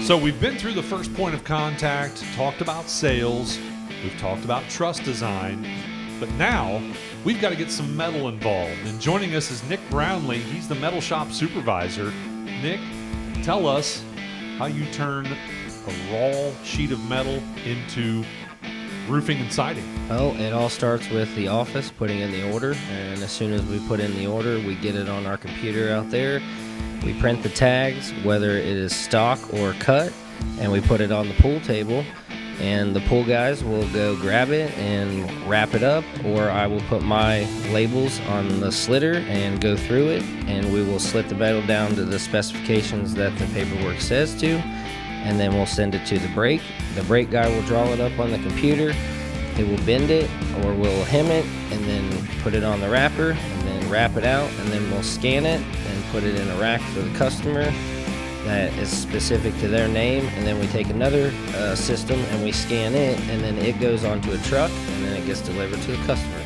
So we've been through the first point of contact, talked about sales, we've talked about truss design, but now we've got to get some metal involved. And joining us is Nic Brownlee. He's the metal shop supervisor. Nic, tell us how you turn a raw sheet of metal into roofing and siding. Well, it all starts with the office putting in the order, and as soon as we put in the order, we get it on our computer out there. We print the tags, whether it is stock or cut, and we put it on the pool table, and the pool guys will go grab it and wrap it up, or I will put my labels on the slitter and go through it, and we will slit the metal down to the specifications that the paperwork says to, and then we'll send it to the brake. The brake guy will draw it up on the computer. He will bend it, or we'll hem it and then put it on the wrapper and then wrap it out, and then we'll scan it and put it in a rack for the customer that is specific to their name, and then we take another system and we scan it, and then it goes onto a truck and then it gets delivered to the customer.